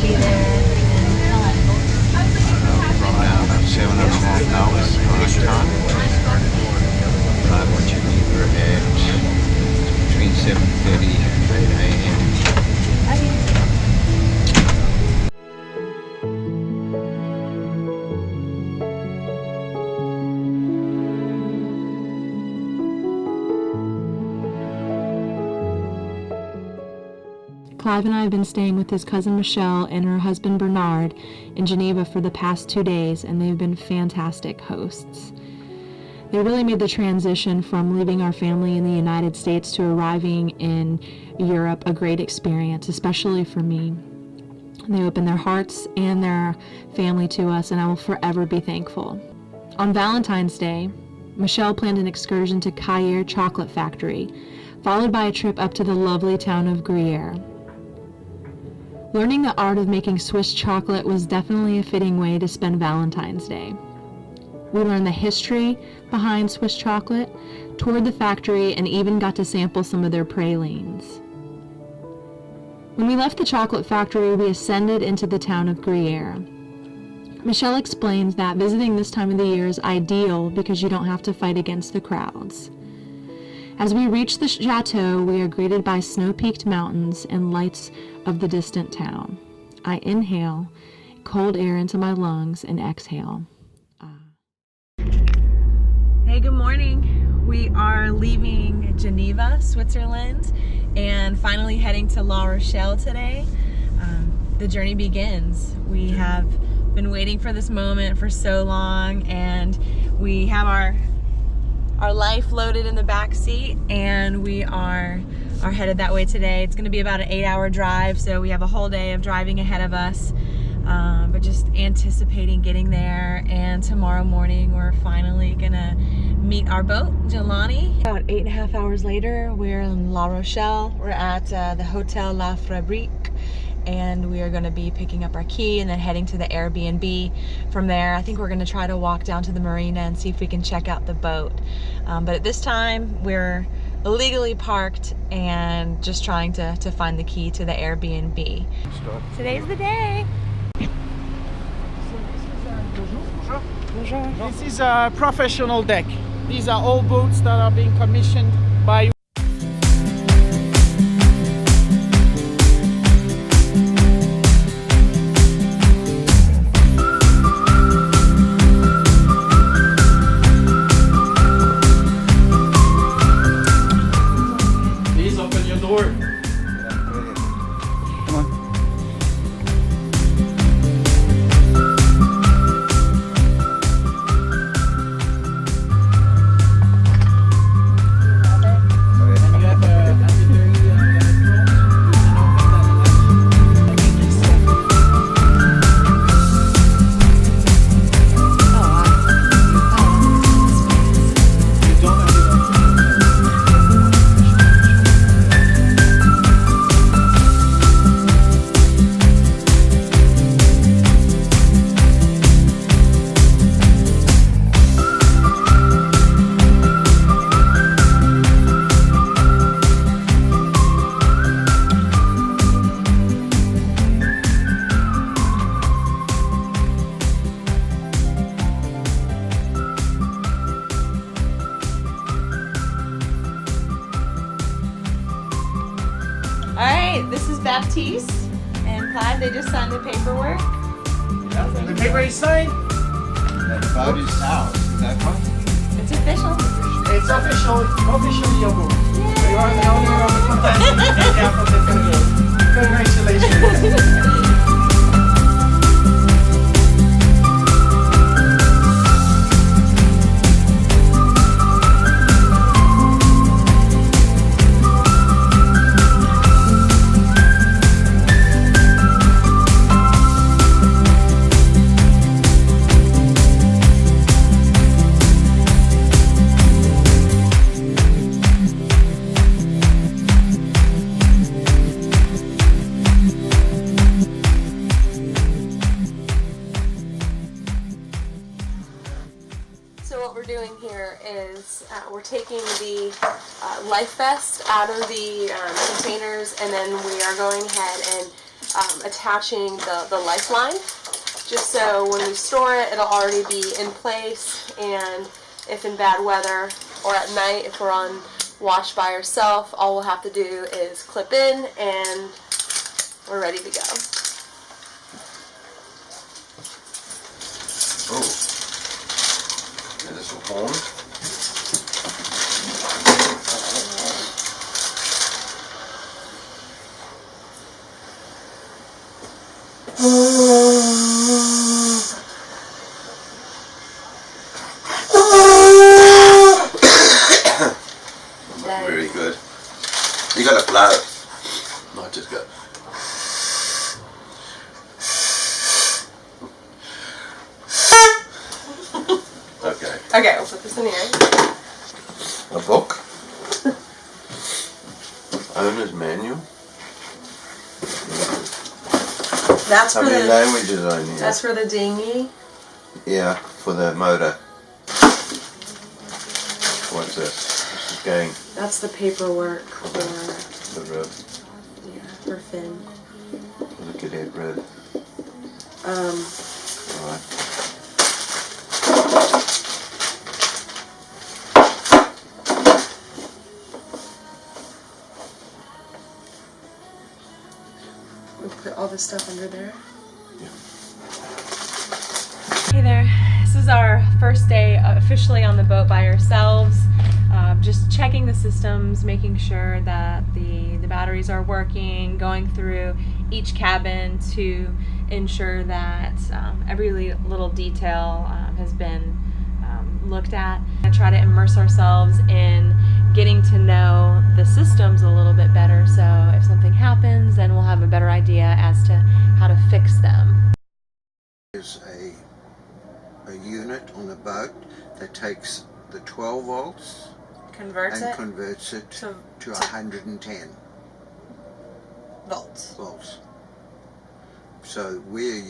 be there. From now about 7:30 now is right time. Clive wants you either at between 7:30 and 8 a.m. Clive and I have been staying with his cousin Michelle and her husband Bernard in Geneva for the past 2 days, and they've been fantastic hosts. They really made the transition from leaving our family in the United States to arriving in Europe a great experience, especially for me. They opened their hearts and their family to us, and I will forever be thankful. On Valentine's Day, Michelle planned an excursion to Cailler Chocolate Factory, followed by a trip up to the lovely town of Gruyere. Learning the art of making Swiss chocolate was definitely a fitting way to spend Valentine's Day. We learned the history behind Swiss chocolate, toured the factory, and even got to sample some of their pralines. When we left the chocolate factory, we ascended into the town of Gruyere. Michelle explains that visiting this time of the year is ideal because you don't have to fight against the crowds. As we reach the chateau, we are greeted by snow-peaked mountains and lights of the distant town. I inhale cold air into my lungs and exhale. Hey, good morning. We are leaving Geneva, Switzerland, and finally heading to La Rochelle today. The journey begins. We have been waiting for this moment for so long, and we have our life loaded in the back seat, and we are headed that way today. It's going to be about an 8-hour drive, so we have a whole day of driving ahead of us, but just anticipating getting there. And tomorrow morning we're finally gonna meet our boat, Jelani. About 8.5 hours later, we're in La Rochelle. We're at the Hotel La Fabrique, and we are going to be picking up our key and then heading to the Airbnb from there. I think we're going to try to walk down to the marina and see if we can check out the boat. But at this time, we're illegally parked and just trying to find the key to the Airbnb. Today's the day. This is a professional deck. These are all boats that are being commissioned by This is Baptiste and Clive. They just signed the paperwork. Yeah, the paper is signed. The boat is ours, is that right? It's official. It's officially your boat. You are the owner of the fantastic Congratulations. We're taking the life vest out of the containers, and then we are going ahead and attaching the lifeline, just so when we store it, it'll already be in place, and if in bad weather or at night, if we're on watch by ourselves, all we'll have to do is clip in and we're ready to go. Oh, and this will hold. Very good. You gotta blow, not just go. Okay. Okay, we'll put this in here. A book. Owner's manual. That's How for many the languages are in here? that's for the dinghy. Yeah, for the motor. What's this? This is going. That's the paperwork for The road. for Finn. Look at it, red. Alright. We'll put all this stuff under there. Yeah. Hey there. This is our first day officially on the boat by ourselves. Just checking the systems, making sure that the batteries are working, going through each cabin to ensure that every little detail has been looked at. And try to immerse ourselves in getting to know the systems a little bit better, so if something happens, then we'll have a better idea as to how to fix them. There's a unit on the boat that takes the 12 volts Converts and it converts it to 110 volts. volts. So we're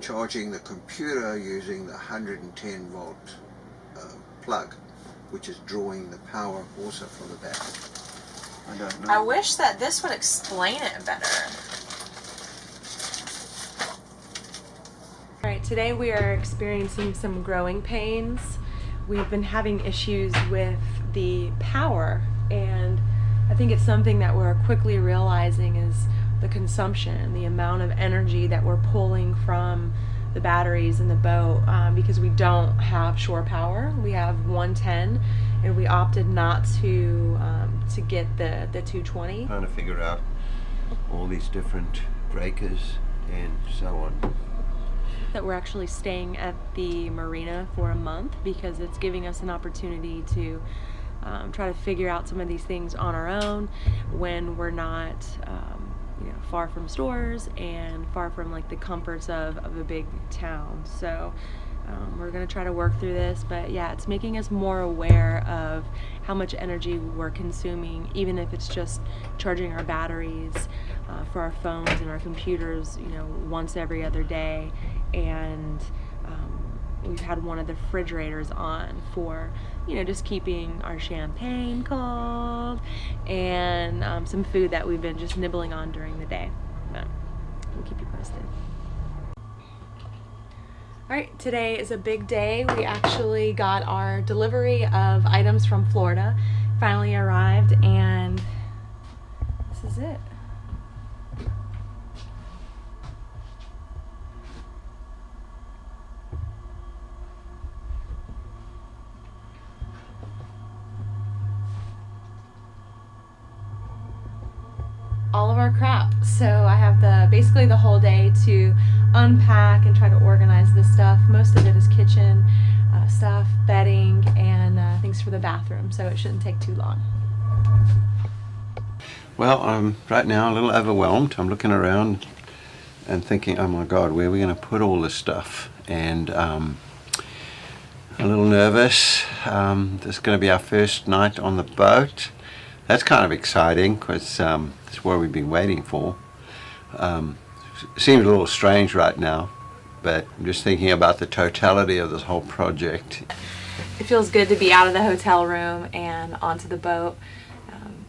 charging the computer using the 110 volt plug, which is drawing the power also from the battery. I don't know. I wish that this would explain it better. Alright, today we are experiencing some growing pains. We've been having issues with the power, and I think it's something that we're quickly realizing is the consumption, the amount of energy that we're pulling from the batteries in the boat, because we don't have shore power. We have 110, and we opted not to get the 220. Trying to figure out all these different breakers and so on. That we're actually staying at the marina for a month because it's giving us an opportunity to try to figure out some of these things on our own when we're not far from stores and far from like the comforts of a big town. So we're gonna try to work through this, but yeah, it's making us more aware of how much energy we're consuming, even if it's just charging our batteries for our phones and our computers, once every other day. And we've had one of the refrigerators on for just keeping our champagne cold, and some food that we've been just nibbling on during the day. But we'll keep you posted. Alright, today is a big day. We actually got our delivery of items from Florida. Finally arrived, and this is it. All of our crap. So I have basically the whole day to unpack and try to organize this stuff. Most of it is kitchen stuff, bedding, and things for the bathroom, so it shouldn't take too long. Well, I'm right now a little overwhelmed. I'm looking around and thinking, oh my God, where are we going to put all this stuff? And a little nervous. This is going to be our first night on the boat. That's kind of exciting because it's what we've been waiting for. Seems a little strange right now, but I'm just thinking about the totality of this whole project. It feels good to be out of the hotel room and onto the boat.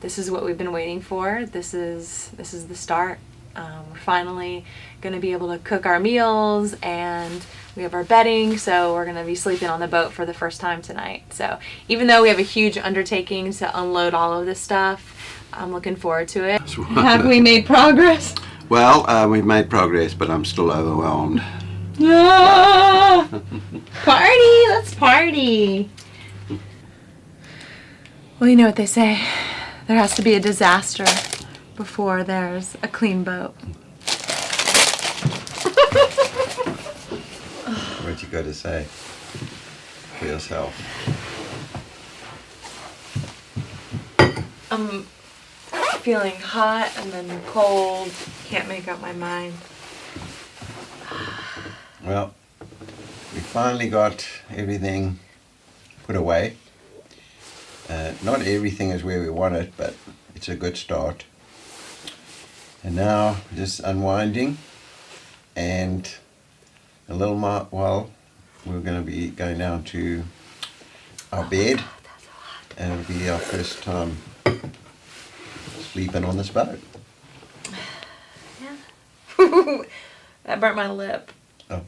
this is what we've been waiting for. This is the start. We're finally going to be able to cook our meals, and we have our bedding, so we're going to be sleeping on the boat for the first time tonight. So even though we have a huge undertaking to unload all of this stuff, I'm looking forward to it. Have we made progress? Well, we've made progress, but I'm still overwhelmed. Ah! Party! Let's party! Well, you know what they say. There has to be a disaster before there's a clean boat. What you got to say for yourself? I'm feeling hot and then cold. Can't make up my mind. Well, we finally got everything put away. Not everything is where we want it, but it's a good start. And now just unwinding, and a little while we're going to be going down to our bed, and it'll be our first time sleeping on this boat. Yeah. That burnt my lip. Oh.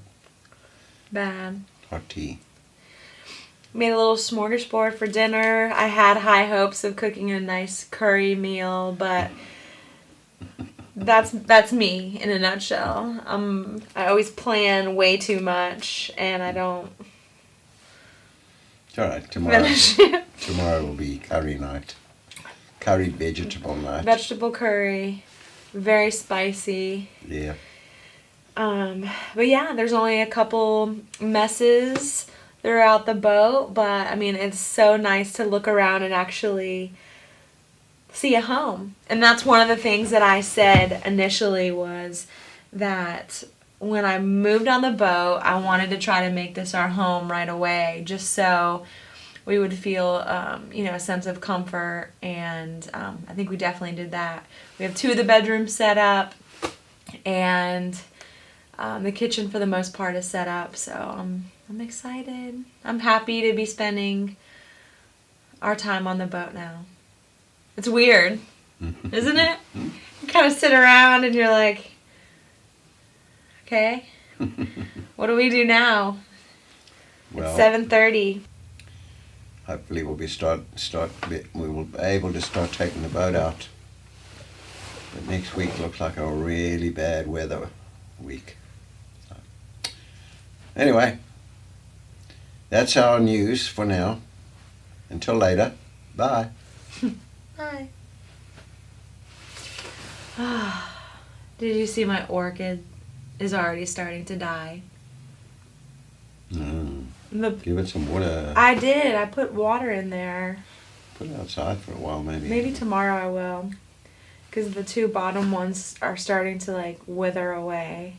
Bad. Hot tea. Made a little smorgasbord for dinner. I had high hopes of cooking a nice curry meal, but that's me in a nutshell. I always plan way too much, and I don't. It's all right. Tomorrow will be curry night. Curry vegetable night. Vegetable curry, very spicy. Yeah. But yeah, there's only a couple messes throughout the boat, but I mean, it's so nice to look around and actually see a home. And that's one of the things that I said initially, was that when I moved on the boat, I wanted to try to make this our home right away, just so we would feel, a sense of comfort. And I think we definitely did that. We have 2 of the bedrooms set up, and the kitchen for the most part is set up, so I'm excited. I'm happy to be spending our time on the boat now. It's weird, isn't it? You kind of sit around and you're like, okay, what do we do now? Well, It's 7:30. hopefully we will be able to start taking the boat out. But next week looks like a really bad weather week. So, anyway, that's our news for now. Until later, bye. Hi. Did you see my orchid is already starting to die? Give it some water. I did. I put water in there. Put it outside for a while, maybe. Maybe tomorrow I will. Because the 2 bottom ones are starting to wither away.